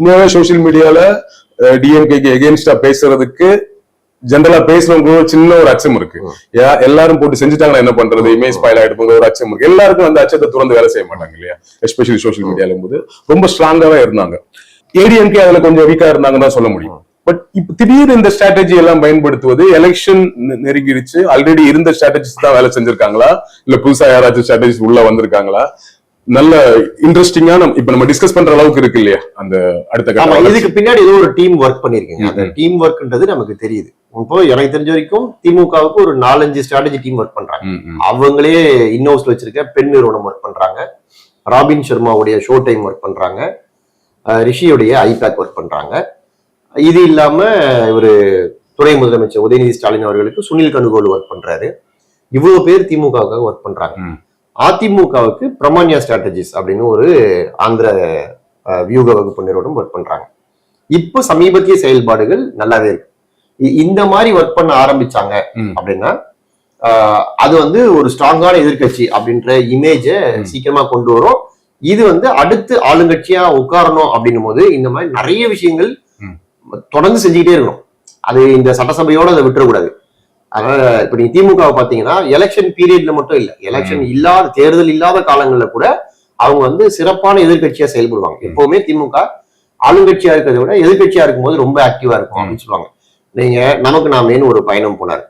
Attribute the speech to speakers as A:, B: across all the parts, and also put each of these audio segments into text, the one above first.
A: உண்மையாவே சோசியல் மீடியால டிஎம்கேக்கு எகென்ஸ்டா பேசுறதுக்கு ஜெனரலா பேசுறவங்க சின்ன ஒரு அச்சம் இருக்கு. எல்லாரும் போட்டு செஞ்சுட்டாங்கன்னா என்ன பண்றது, இமேஜ் ஸ்பாயில் ஆயிடுங்க ஒரு அச்சம் இருக்கு. எல்லாருக்கும் அந்த அச்சத்தை துறந்து வேலை செய்ய மாட்டாங்க இல்லையா, எஸ்பெஷலி சோசியல் மீடியால போது ரொம்ப ஸ்ட்ராங்காவே இருந்தாங்க. ஏடிஎம்கே அதுல கொஞ்சம் வீக்கா இருந்தாங்கன்னு தான் சொல்ல முடியும். பட் இப்ப திடீர்னு இந்த ஸ்ட்ராட்டஜி எல்லாம் பயன்படுத்துவது, எலெக்ஷன் நெருங்கிடுச்சு, ஆல்ரெடி இருந்த ஸ்ட்ராட்டஜிஸ் தான் வேலை செஞ்சிருக்காங்களா இல்ல புதுசா யாராச்சும் ஸ்ட்ராட்டஜிஸ் உள்ள வந்திருக்காங்களா, நல்ல இன்ட்ரெஸ்டிங்கான இப்ப நம்ம டிஸ்கஸ் பண்ற அளவுக்கு இருக்கு இல்லையா அந்த அடுத்த கட்டம்.
B: இதுக்கு பின்னாடி ஏதோ ஒரு டீம் ஒர்க் பண்ணிருக்கீங்க. அந்த டீம் ஒர்க்ன்றது நமக்கு தெரியுது. இப்போ எனக்கு தெரிஞ்ச வரைக்கும் திமுகவுக்கு ஒரு 4-5 ஸ்ட்ராட்டஜி டீம் ஒர்க் பண்றாங்க. அவங்களே இன்னோஸ்ல வச்சிருக்க பெண் நிறுவனம் ஒர்க் பண்றாங்க, ராபின் சர்மாவுடைய ஷோ டைம் ஒர்க் பண்றாங்க, ரிஷியுடைய ஐபேக் ஒர்க் பண்றாங்க. இது இல்லாம இவரு துணை முதலமைச்சர் உதயநிதி ஸ்டாலின் அவர்களுக்கு சுனில் கனுகோல் ஒர்க் பண்றாரு. இவ்வளவு பேர் திமுகவுக்காக ஒர்க் பண்றாங்க. அதிமுகவுக்கு பிரமாண்யா ஸ்ட்ராட்டஜிஸ் அப்படின்னு ஒரு ஆந்திர வியூக வகுப்பு நிறுவனம் ஒர்க் பண்றாங்க. இப்போ சமீபத்திய செயல்பாடுகள் நல்லாவே இருக்கு. இந்த மாதிரி ஒர்க் பண்ண ஆரம்பிச்சாங்க அப்படின்னா அது வந்து ஒரு ஸ்ட்ராங்கான எதிர்கட்சி அப்படின்ற இமேஜ சீக்கிரமா கொண்டு வரும். இது வந்து அடுத்து ஆளுங்கட்சியா உட்காரணும் அப்படின்னும் போது இந்த மாதிரி நிறைய விஷயங்கள் தொடர்ந்து செஞ்சுக்கிட்டே இருக்கணும். அது இந்த சட்டசபையோட அதை விட்டுறக்கூடாது. அதனால இப்ப நீங்க திமுகவை பாத்தீங்கன்னா எலெக்ஷன் பீரியட்ல மட்டும் இல்ல, எலெக்ஷன் இல்லாத தேர்தல் இல்லாத காலங்கள்ல கூட அவங்க வந்து சிறப்பான எதிர்கட்சியா செயல்படுவாங்க. எப்பவுமே திமுக ஆளுங்கட்சியா இருக்கிறத விட எதிர்கட்சியா இருக்கும்போது ரொம்ப ஆக்டிவா இருக்கும் அப்படின்னு சொல்லுவாங்க. நீங்க நமக்கு நாமேன்னு ஒரு பயணம் போனார்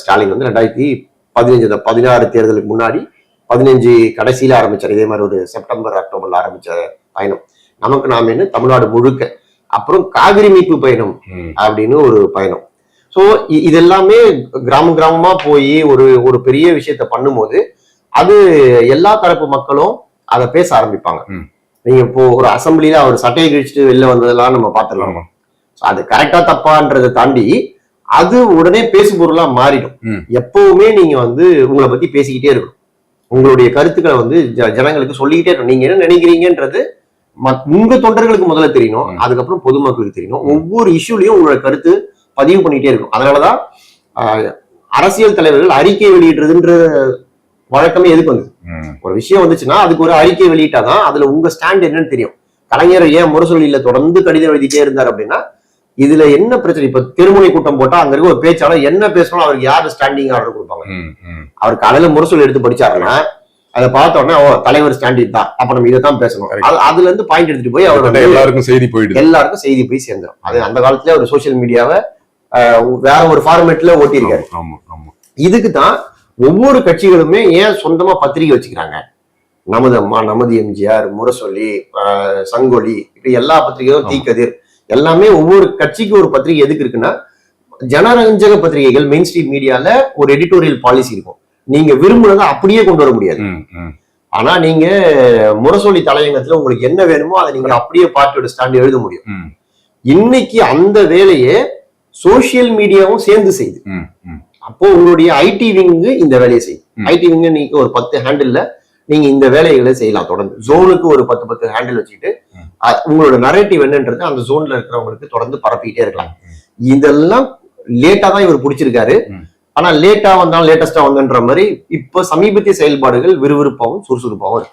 B: ஸ்டாலின் வந்து 2015-16 தேர்தலுக்கு முன்னாடி 15 கடைசியில ஆரம்பிச்சார். இதே மாதிரி ஒரு செப்டம்பர் அக்டோபர்ல ஆரம்பிச்ச பயணம் நமக்கு நாமேன்னு தமிழ்நாடு முழுக்க. அப்புறம் காவிரி மீட்பு பயணம் அப்படின்னு ஒரு பயணம். ஸோ இதெல்லாமே கிராமமா போய் ஒரு பெரிய விஷயத்த பண்ணும்போது அது எல்லா தரப்பு மக்களும் அதை பேச ஆரம்பிப்பாங்க. நீங்க இப்போ ஒரு அசம்பிளியில அவர் சட்டையை கிழிச்சிட்டு வெளில வந்ததெல்லாம் நம்ம பார்த்துடலாமா, அது கரெக்டா தப்பான்றதை தாண்டி அது உடனே பேசு பொருளா மாறிடும். எப்பவுமே நீங்க வந்து உங்களை பத்தி பேசிக்கிட்டே இருக்கணும், உங்களுடைய கருத்துக்களை வந்து ஜனங்களுக்கு சொல்லிக்கிட்டே இருக்கணும். நீங்க என்ன நினைக்கிறீங்கன்றது உங்க தொண்டர்களுக்கு முதல்ல தெரியணும், அதுக்கப்புறம் பொதுமக்களுக்கு தெரியணும். ஒவ்வொரு இஷ்யூலையும் உங்களோட கருத்து பதிவு பண்ணிட்டே இருக்கும். அதனாலதான் அரசியல் தலைவர்கள் அறிக்கை வெளியிடுறதுன்ற வழக்கமே எதுக்கு வந்தது. ஒரு விஷயம் வந்துச்சுன்னா அதுக்கு ஒரு அறிக்கை வெளியிட்டாதான் அதுல உங்க ஸ்டாண்ட் என்னன்னு தெரியும். கலைஞர் ஏன் முரசொலியில தொடர்ந்து கடிதம் எழுதிட்டே இருந்தார் அப்படின்னா இதுல என்ன பிரச்சனை. இப்ப திருமுனை கூட்டம் போட்டா அங்க இருக்க ஒரு பேச்சாளர் என்ன பேசணும் அவருக்கு யாரு ஸ்டாண்டிங் ஆர்டர் கொடுப்பாங்க. அவர் காலையில முரசொலி எடுத்து படிச்சாருன்னா அதை பார்த்த உடனே தலைவர் ஸ்டாண்டிங் தான், அப்ப நம்ம இதைத்தான் பேசணும். அதுல இருந்து பாயிண்ட் எடுத்துட்டு போய் அவர் எல்லாருக்கும் செய்தி போய் சேர்ந்துடும். அது அந்த காலத்துல ஒரு சோசியல் மீடியாவை வேற ஒரு ஃபார்மேட்ல ஓட்டியிருக்காரு. இதுக்கு தான் ஒவ்வொரு கட்சிகளுமே ஏன் சொந்தமா பத்திரிகை வச்சுக்கிறாங்க. நமது அம்மா, நமது எம்ஜிஆர், முரசொலி, சங்கொலி, இப்படி எல்லா பத்திரிகையும், தீக்கதிர், எல்லாமே ஒவ்வொரு கட்சிக்கு ஒரு பத்திரிகை எதுக்கு இருக்குன்னா ஜனரஞ்சக பத்திரிகைகள் மெயின் ஸ்ட்ரீம் மீடியால ஒரு எடிட்டோரியல் பாலிசி இருக்கும். நீங்க விரும்புனதை அப்படியே கொண்டு வர முடியாது. ஆனா நீங்க முரசொலி தலையங்கத்துல உங்களுக்கு என்ன வேணுமோ அதை நீங்க அப்படியே பார்ட்டியோட ஸ்டாண்ட் எழுத முடியும். இன்னைக்கு அந்த வேலையை சோசியல் மீடியாவும் சேர்ந்து செய்யுது. அப்போ உங்களுடைய ஐடி விங்கு இந்த வேலையை செய்யும். ஐடி விங்கு நீங்க ஒரு 10 ஹேண்டில்ல நீங்க இந்த வேலைகளை செய்யலாம். தொடர்ந்து ஜோனுக்கு ஒரு 10 ஹேண்டில் வச்சுக்கிட்டு உங்களோட நரேட்டிவ் என்னன்றது அந்த ஜோன்ல இருக்கிறவங்களுக்கு தொடர்ந்து பரப்பிக்கிட்டே இருக்கலாம். இதெல்லாம் லேட்டா தான் இவர் பிடிச்சிருக்காரு. ஆனா லேட்டா வந்தாலும் லேட்டஸ்டா வந்தன்ற மாதிரி இப்ப சமீபத்திய செயல்பாடுகள் விறுவிறுப்பாகவும் சுறுசுறுப்பாகவும் இருக்கு.